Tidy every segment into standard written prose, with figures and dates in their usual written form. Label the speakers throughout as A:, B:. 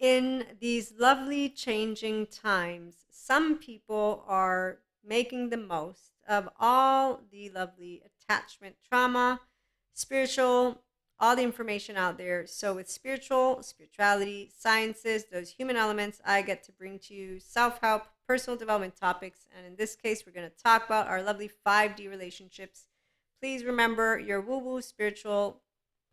A: In these lovely changing times, some people are making the most of all the lovely attachment trauma, spiritual, all the information out there. So, with spirituality, sciences, those human elements, I get to bring to you self help, personal development topics. And in this case, we're going to talk about our lovely 5D relationships. Please remember your woo woo spiritual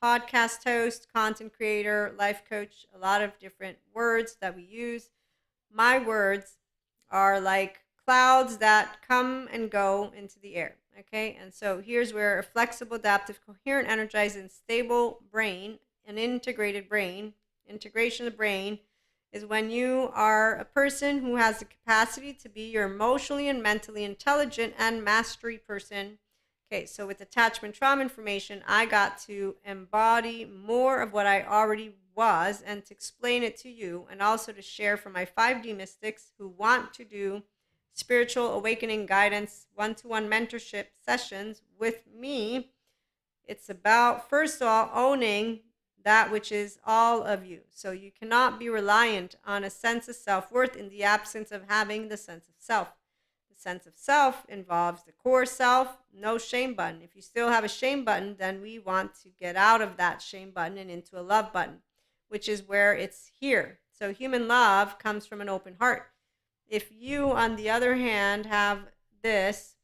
A: podcast host, content creator, life coach, a lot of different words that we use. My words are like clouds that come and go into the air. Okay, and so here's where a flexible, adaptive, coherent, energized, and stable brain, an integrated brain, integration of the brain, is when you are a person who has the capacity to be your emotionally and mentally intelligent and mastery person. Okay, so with attachment trauma information, I got to embody more of what I already was and to explain it to you, and also to share from my 5D mystics who want to do spiritual awakening guidance, one-to-one mentorship sessions with me. It's about, first of all, owning that which is all of you. So you cannot be reliant on a sense of self-worth in the absence of having the sense of self. The sense of self involves the core self, no shame button. If you still have a shame button, then we want to get out of that shame button and into a love button, which is where it's here. So human love comes from an open heart. If you, on the other hand, have this,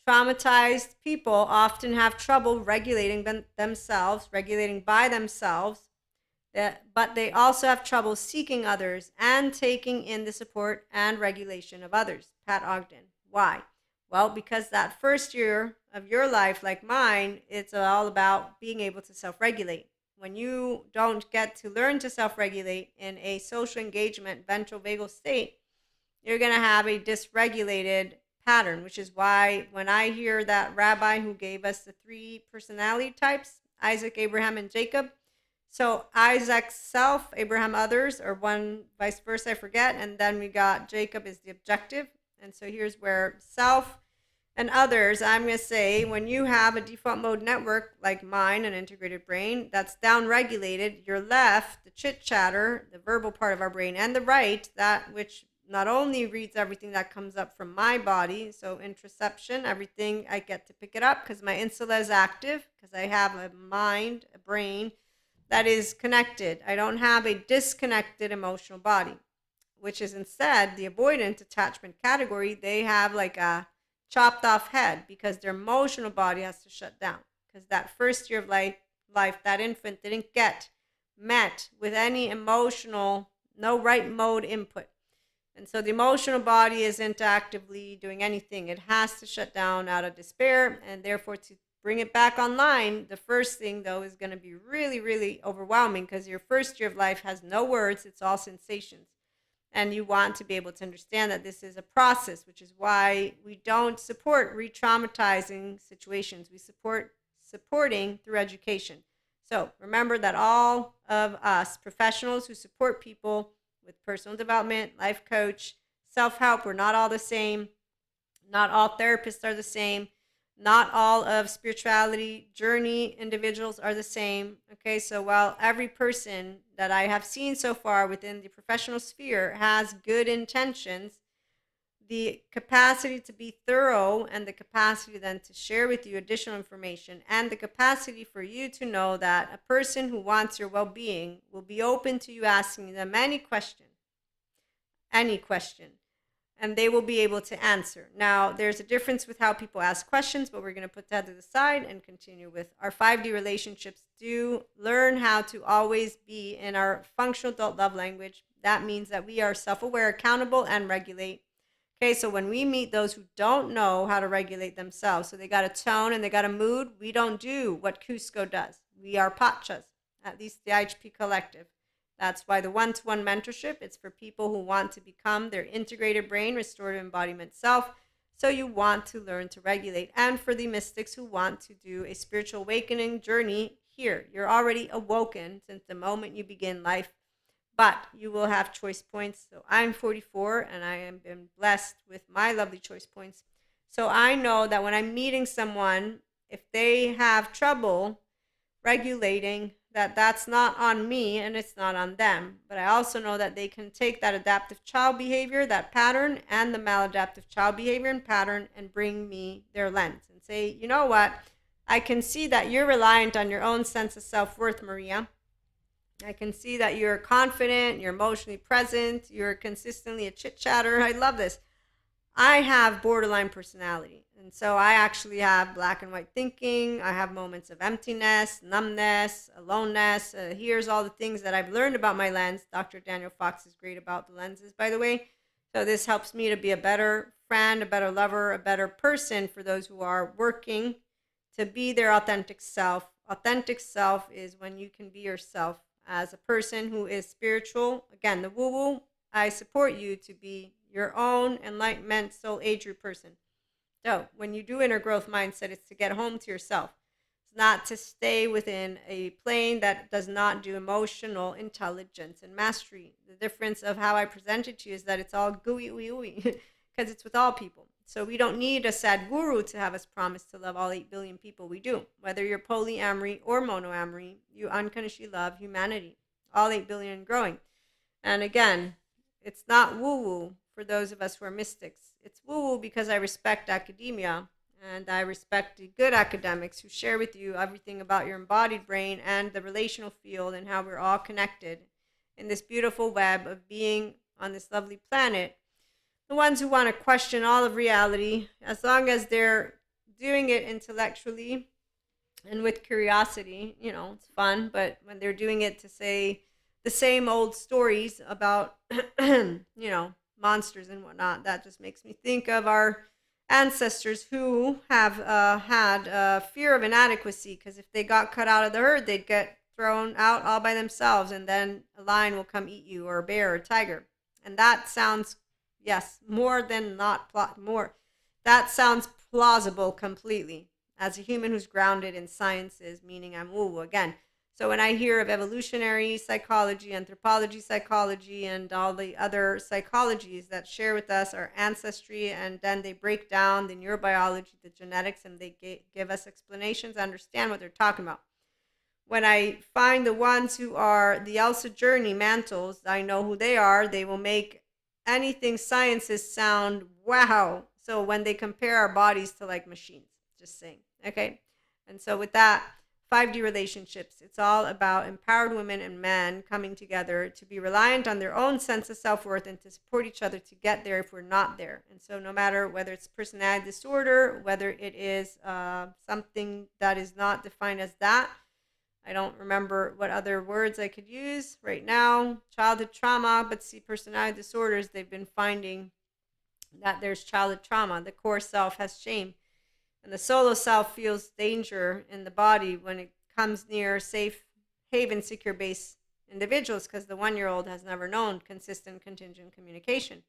A: traumatized people often have trouble regulating themselves, regulating by themselves, but they also have trouble seeking others and taking in the support and regulation of others. Pat Ogden. Why? Well, because that first year of your life, like mine, it's all about being able to self-regulate. When you don't get to learn to self-regulate in a social engagement ventral vagal state, you're going to have a dysregulated pattern, which is why when I hear that rabbi who gave us the 3 personality types, Isaac, Abraham, and Jacob, so Isaac's self, Abraham others, or one vice versa, I forget, and then we got Jacob is the objective. And so here's where self and others, I'm going to say, when you have a default mode network like mine, an integrated brain, that's down-regulated, your left, the chit-chatter, the verbal part of our brain, and the right, that which not only reads everything that comes up from my body, so interoception, everything, I get to pick it up because my insula is active, because I have a mind, a brain that is connected. I don't have a disconnected emotional body, which is instead the avoidant attachment category. They have like a chopped off head because their emotional body has to shut down, because that first year of life, that infant didn't get met with any emotional, no right mode input. And so the emotional body isn't actively doing anything. It has to shut down out of despair, and therefore to bring it back online, the first thing though is going to be really, really overwhelming, because your first year of life has no words, it's all sensations. And you want to be able to understand that this is a process, which is why we don't support re-traumatizing situations. We supporting through education. So remember that all of us professionals who support people with personal development, life coach, self-help, we're not all the same. Not all therapists are the same. Not all of spirituality journey individuals are the same. Okay, so while every person that I have seen so far within the professional sphere has good intentions, the capacity to be thorough and the capacity then to share with you additional information and the capacity for you to know that a person who wants your well-being will be open to you asking them any question, and they will be able to answer. Now, there's a difference with how people ask questions, but we're going to put that to the side and continue with our 5D relationships. Do learn how to always be in our functional adult love language. That means that we are self-aware, accountable, and regulate. Okay, so when we meet those who don't know how to regulate themselves, so they got a tone and they got a mood, we don't do what Cusco does. We are Pachas, at least the IHP Collective. That's why the one-to-one mentorship, it's for people who want to become their integrated brain, restorative embodiment self. So you want to learn to regulate. And for the mystics who want to do a spiritual awakening journey here, you're already awoken since the moment you begin life, but you will have choice points. So I'm 44 and I am been blessed with my lovely choice points. So I know that when I'm meeting someone, if they have trouble regulating that that's not on me and it's not on them. But I also know that they can take that adaptive child behavior, that pattern, and the maladaptive child behavior and pattern and bring me their lens and say, you know what? I can see that you're reliant on your own sense of self-worth, Maria. I can see that you're confident, you're emotionally present, you're consistently a chit-chatter. I love this. I have borderline personality. And so I actually have black and white thinking. I have moments of emptiness, numbness, aloneness. Here's all the things that I've learned about my lens. Dr. Daniel Fox is great about the lenses, by the way. So this helps me to be a better friend, a better lover, a better person for those who are working to be their authentic self. Authentic self is when you can be yourself as a person who is spiritual. Again, the woo-woo, I support you to be your own enlightenment soul age group person. So when you do inner growth mindset, it's to get home to yourself. It's not to stay within a plane that does not do emotional intelligence and mastery. The difference of how I present it to you is that it's all gooey, ooey, ooey, because it's with all people. So we don't need a sad guru to have us promise to love all 8 billion people. We do. Whether you're polyamory or monoamory, you unconditionally love humanity, all 8 billion and growing. And again, it's not woo-woo for those of us who are mystics. It's woo-woo because I respect academia and I respect the good academics who share with you everything about your embodied brain and the relational field and how we're all connected in this beautiful web of being on this lovely planet. The ones who want to question all of reality, as long as they're doing it intellectually and with curiosity, it's fun. But when they're doing it to say the same old stories about, monsters and whatnot, that just makes me think of our ancestors who have had fear of inadequacy, because if they got cut out of the herd, they'd get thrown out all by themselves, and then a lion will come eat you, or a bear or a tiger. And that sounds, yes, more than not more. That sounds plausible completely as a human who's grounded in sciences, meaning I'm woo-woo again. So when I hear of evolutionary psychology, anthropology psychology, and all the other psychologies that share with us our ancestry, and then they break down the neurobiology, the genetics, and they give us explanations, I understand what they're talking about. When I find the ones who are the Elsa Journey mantles, I know who they are. They will make anything sciences sound wow. So when they compare our bodies to like machines, just saying, okay? And so with that, 5D relationships, it's all about empowered women and men coming together to be reliant on their own sense of self-worth and to support each other to get there if we're not there. And so no matter whether it's personality disorder, whether it is something that is not defined as that, I don't remember what other words I could use right now, childhood trauma, but see, personality disorders, they've been finding that there's childhood trauma. The core self has shame. And the solo self feels danger in the body when it comes near safe haven, secure base individuals, because the 1-year-old has never known consistent contingent communication.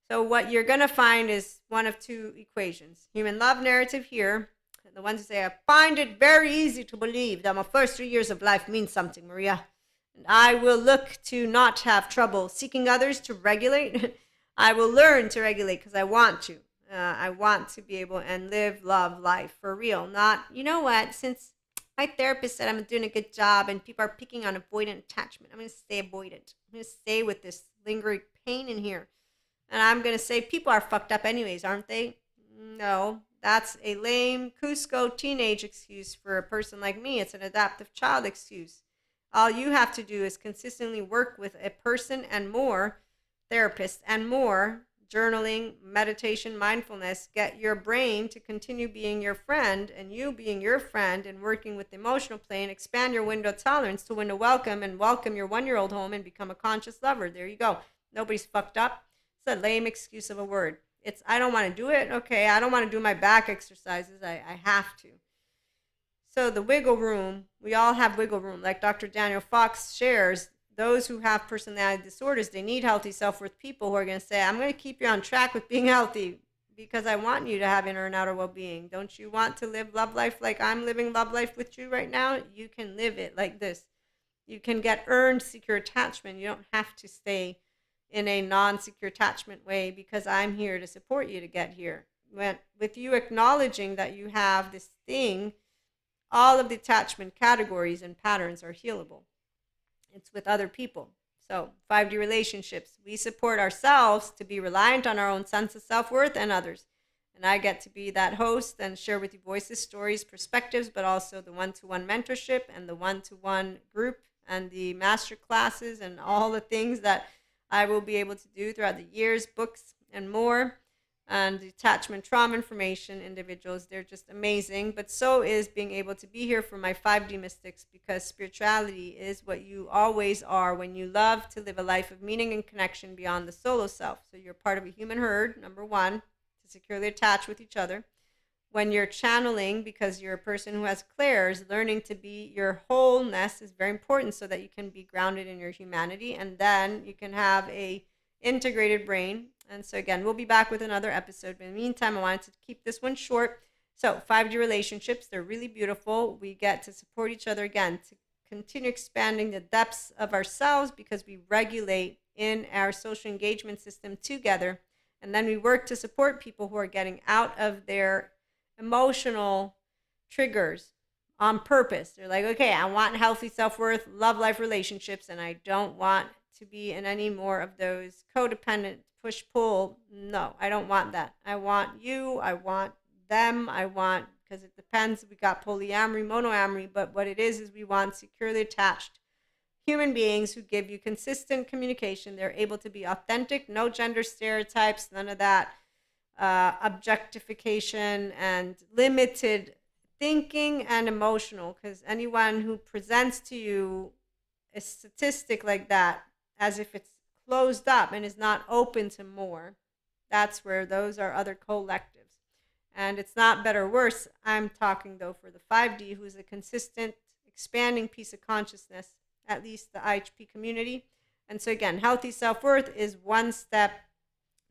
A: So what you're going to find is one of two equations. Human love narrative here. The ones who say, I find it very easy to believe that my first 3 years of life means something, Maria. And I will look to not have trouble seeking others to regulate. I will learn to regulate because I want to. I want to be able and live, love, life for real. Not, you know what, since my therapist said I'm doing a good job and people are picking on avoidant attachment, I'm going to stay avoidant. I'm going to stay with this lingering pain in here. And I'm going to say people are fucked up anyways, aren't they? No, that's a lame Cusco teenage excuse for a person like me. It's an adaptive child excuse. All you have to do is consistently work with a person and more, therapist and more, journaling, meditation, mindfulness, get your brain to continue being your friend and you being your friend and working with the emotional plane, expand your window of tolerance to window welcome and welcome your 1-year-old home and become a conscious lover. There you go. Nobody's fucked up. It's a lame excuse of a word. It's, I don't want to do it. Okay, I don't want to do my back exercises. I have to. So the wiggle room, we all have wiggle room. Like Dr. Daniel Fox shares, those who have personality disorders, they need healthy self-worth people who are going to say, I'm going to keep you on track with being healthy because I want you to have inner and outer well-being. Don't you want to live love life like I'm living love life with you right now? You can live it like this. You can get earned secure attachment. You don't have to stay in a non-secure attachment way because I'm here to support you to get here. With you acknowledging that you have this thing all of the attachment categories and patterns are healable. It's with other people. So 5D relationships, we support ourselves to be reliant on our own sense of self-worth and others. And I get to be that host and share with you voices, stories, perspectives, but also the one-to-one mentorship and the one-to-one group and the master classes and all the things that I will be able to do throughout the years, books and more. And attachment trauma information individuals, they're just amazing. But so is being able to be here for my 5D mystics, because spirituality is what you always are when you love to live a life of meaning and connection beyond the solo self. So you're part of a human herd, number one, to securely attach with each other. When you're channeling, because you're a person who has clairs, learning to be your wholeness is very important so that you can be grounded in your humanity, and then you can have a integrated brain. And so again, we'll be back with another episode. But in the meantime, I wanted to keep this one short. So 5D relationships, they're really beautiful. We get to support each other again, to continue expanding the depths of ourselves, because we regulate in our social engagement system together. And then we work to support people who are getting out of their emotional triggers on purpose. They're like, okay, I want healthy self-worth, love life relationships, and I don't want to be in any more of those codependent push-pull. No, I don't want that. I want you, I want them, I want, because it depends. We got polyamory, monoamory, but what it is we want securely attached human beings who give you consistent communication. They're able to be authentic, no gender stereotypes, none of that objectification and limited thinking and emotional, because anyone who presents to you a statistic like that as if it's closed up and is not open to more, that's where those are other collectives. And it's not better or worse. I'm talking though for the 5D, who's a consistent expanding piece of consciousness, at least the IHP community. And so again, healthy self-worth is one step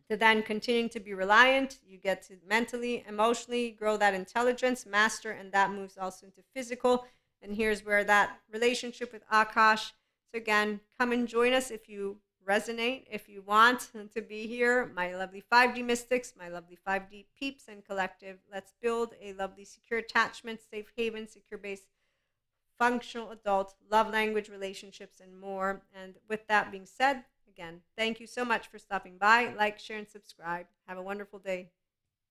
A: to then continuing to be reliant. You get to mentally, emotionally grow that intelligence, master, and that moves also into physical. And here's where that relationship with Akash. So again, come and join us if you resonate, if you want to be here. My lovely 5D mystics, my lovely 5D peeps and collective. Let's build a lovely secure attachment, safe haven, secure base, functional adult, love language, relationships, and more. And with that being said, again, thank you so much for stopping by. Like, share, and subscribe. Have a wonderful day.